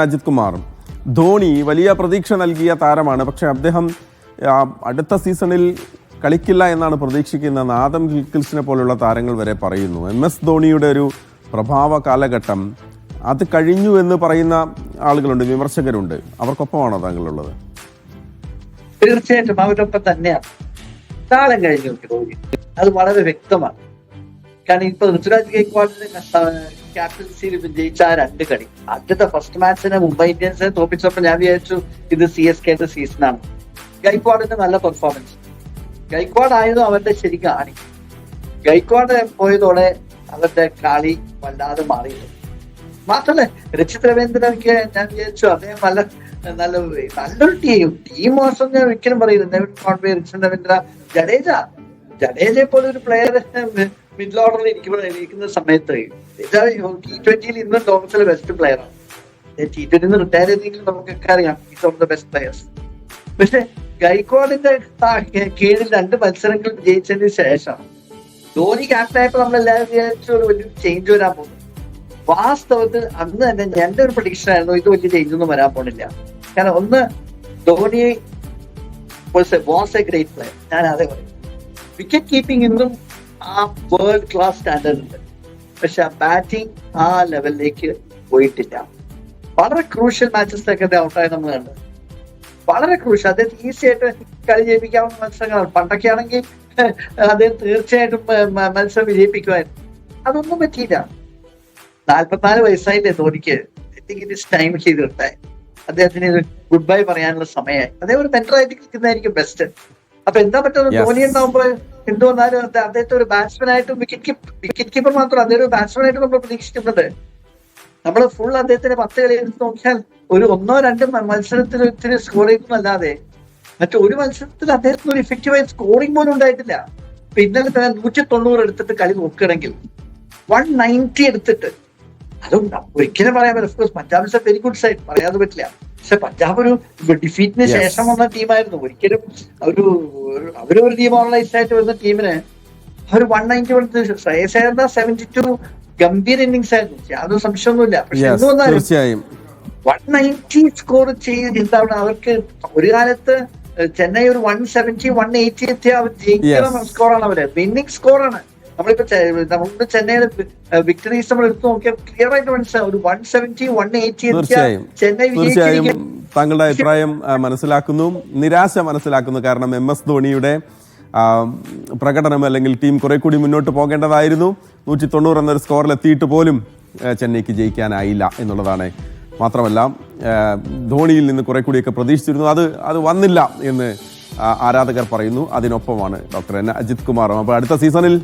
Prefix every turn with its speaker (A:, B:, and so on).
A: അജിത് കുമാർ, ധോണി വലിയ പ്രതീക്ഷ നൽകിയ താരമാണ്. പക്ഷേ അദ്ദേഹം അടുത്ത സീസണിൽ കളിക്കില്ല എന്നാണ് പ്രതീക്ഷിക്കുന്നതെന്ന് ആദം ഗിൽക്രിസ്റ്റിനെ പോലുള്ള താരങ്ങൾ വരെ പറയുന്നു. MS ധോണിയുടെ ഒരു പ്രഭാവ കാലഘട്ടം അത് കഴിഞ്ഞു എന്ന് പറയുന്ന ആളുകളുണ്ട്, വിമർശകരുണ്ട്. അവർക്കൊപ്പമാണോ താങ്കളുള്ളത്?
B: തീർച്ചയായിട്ടും അവരൊപ്പം തന്നെയാണ്. കാലം കഴിഞ്ഞു അത് വളരെ വ്യക്തമാണ്. കാരണം ഇപ്പൊ ഋതുരാജ് ഗൈക്വാഡിന്റെ ക്യാപ്റ്റൻസിയിൽ ജയിച്ച ആ 2 കളി, ആദ്യത്തെ ഫസ്റ്റ് മാച്ചിനെ മുംബൈ ഇന്ത്യൻസിനെ തോപ്പിച്ചപ്പോൾ ഞാൻ വിചാരിച്ചു ഇത് CSKന്റെ സീസണാണ്. ഗൈക്വാഡിന്റെ നല്ല പെർഫോമൻസ്, ഗൈക്വാഡ് ആയിരുന്നു അവരുടെ ശരിക്കും ആണി. ഗൈക്വാഡ് പോയതോടെ അവരുടെ കളി വല്ലാതെ മാറിയത്. മാത്രമല്ല രജിത് രവീന്ദ്രനൊക്കെ ഞാൻ വിചാരിച്ചു അദ്ദേഹം നല്ലൊരു ടീം മോശം ഞാൻ ഒരിക്കലും പറയുന്നത്. രജിത് രവീന്ദ്ര, ജഡേജയെ പോലെ ഒരു പ്ലെയർ മിഡിൽ ഓർഡറിൽ ഇരിക്കുന്ന സമയത്ത് T20 ഇന്നും ലോകത്തിലെ ബെസ്റ്റ് പ്ലെയറാണ്. T20 റിട്ടയർ ചെയ്തെങ്കിലും നമുക്കൊക്കെ അറിയാം is of the best players. പക്ഷെ ഗൈക്വാഡിന്റെ കീഴിൽ 2 മത്സരങ്ങൾ വിജയിച്ചതിന് ശേഷം ധോണി ക്യാപ്റ്റനായപ്പോൾ നമ്മളെല്ലാവരും വിചാരിച്ചു ഒരു വലിയ ചേഞ്ച് വരാൻ പോകുന്നു. വാസ്തവത്തിൽ അന്ന് തന്നെ എന്റെ ഒരു പ്രഡിക്ഷൻ ആയിരുന്നു ഇത് വലിയ ചേഞ്ച് ഒന്നും വരാൻ പോണില്ല. കാരണം ഒന്ന്, Dhoni was A great player, ഞാൻ അതേ പറയും. വിക്കറ്റ് കീപ്പിംഗ് ഇന്നും ആ വേൾഡ് ക്ലാസ് സ്റ്റാൻഡേർഡ് ഉണ്ട്. പക്ഷെ ആ ബാറ്റിംഗ് ആ ലെവലിലേക്ക് പോയിട്ടില്ല. വളരെ ക്രൂഷ്യൽ മാച്ചസിലൊക്കെ ഔട്ടായി നമ്മൾ കണ്ടത്. വളരെ ക്രൂഷ്യൽ. അദ്ദേഹം ഈസി ആയിട്ട് കളി ജയിപ്പിക്കാവുന്ന മത്സരങ്ങളാണ്. പണ്ടൊക്കെ ആണെങ്കിൽ അദ്ദേഹം തീർച്ചയായിട്ടും മത്സരം വിജയിപ്പിക്കുമായിരുന്നു. അതൊന്നും പറ്റിയില്ല. 44 വയസ്സായില്ലേ ധോണിക്ക്. ടൈം ചെയ്തിട്ടായി അദ്ദേഹത്തിന് ഗുഡ് ബൈ പറയാനുള്ള സമയമായി. അദ്ദേഹം ഒരു മെന്ററായിട്ട് നിൽക്കുന്നതായിരിക്കും ബെസ്റ്റ്. അപ്പൊ എന്താ പറ്റുന്നത്, ധോണി ഉണ്ടാവുമ്പോൾ എന്ത് വന്നാലും അദ്ദേഹത്തെ ഒരു ബാറ്റ്സ്മാൻ ആയിട്ടും വിക്കറ്റ് കീപ്പർ മാത്രം അദ്ദേഹം ഒരു ബാറ്റ്സ്മാൻ ആയിട്ട് നമ്മൾ പ്രതീക്ഷിക്കുന്നുണ്ട്. നമ്മൾ ഫുൾ അദ്ദേഹത്തിന് 10 കളി എടുത്ത് നോക്കിയാൽ ഒരു 1-2 മത്സരത്തിൽ ഒത്തിരി സ്കോർ ചെയ്യുന്നല്ലാതെ മറ്റൊരു മത്സരത്തിൽ അദ്ദേഹത്തിന് ഒരു ഇഫക്റ്റീവായ സ്കോറിംഗ് പോലും ഉണ്ടായിട്ടില്ല. ഇപ്പൊ ഇന്നലെ തന്നെ 190 എടുത്തിട്ട് കളി നോക്കുകയാണെങ്കിൽ 190 എടുത്തിട്ട് അതുകൊണ്ട് ഒരിക്കലും പറയാൻ പറ്റില്ല. Of course Punjab is A very good side, പറയാതെ പറ്റില്ല. പക്ഷെ പഞ്ചാബ് ഒരു ഡിഫീറ്റിന് ശേഷം വന്ന ടീമായിരുന്നു. ഒരിക്കലും അവരൊരു ഡീമോറലൈസ്ഡ് ആയിട്ട് വരുന്ന ടീമിന് അവർ 190 എടുത്ത് ശ്രേയസ് അയ്യർ 72 ഗംഭീര ഇന്നിങ്സ് ആയിരുന്നു, യാതൊരു സംശയമൊന്നുമില്ല. പക്ഷെ എന്ത് വന്നാലും 190 സ്കോർ ചെയ്ത് എന്താണ് അവർക്ക് ഒരു കാലത്ത് ചെന്നൈ ഒരു 170 180 എത്തിയ അവർ ജയിക്കുന്ന സ്കോറാണ് അവര്, വിന്നിംഗ് സ്കോറാണ്. നമ്മളിപ്പോ നമുക്ക് ചെന്നൈയുടെ വിക്ടറീസ് നമ്മൾ എടുത്തു നോക്കിയാൽ ക്ലിയർ ആയിട്ട് മനസ്സിലാവും. ഒരു 170 180 ചെന്നൈ
A: തീർച്ചയായും താങ്കളുടെ അഭിപ്രായം മനസ്സിലാക്കുന്നു, നിരാശ മനസ്സിലാക്കുന്നു. കാരണം MS ധോണിയുടെ പ്രകടനം അല്ലെങ്കിൽ ടീം കുറെ കൂടി മുന്നോട്ട് പോകേണ്ടതായിരുന്നു. 190 എന്നൊരു സ്കോറിൽ എത്തിയിട്ട് പോലും ചെന്നൈക്ക് ജയിക്കാനായില്ല എന്നുള്ളതാണ്. മാത്രമല്ല ധോണിയിൽ നിന്ന് കുറെ കൂടിയൊക്കെ പ്രതീക്ഷിച്ചിരുന്നു, അത് വന്നില്ല എന്ന് ആരാധകർ പറയുന്നു. അതിനൊപ്പമാണ് ഡോക്ടർ അജിത് കുമാറും. അപ്പോൾ അടുത്ത സീസണിൽ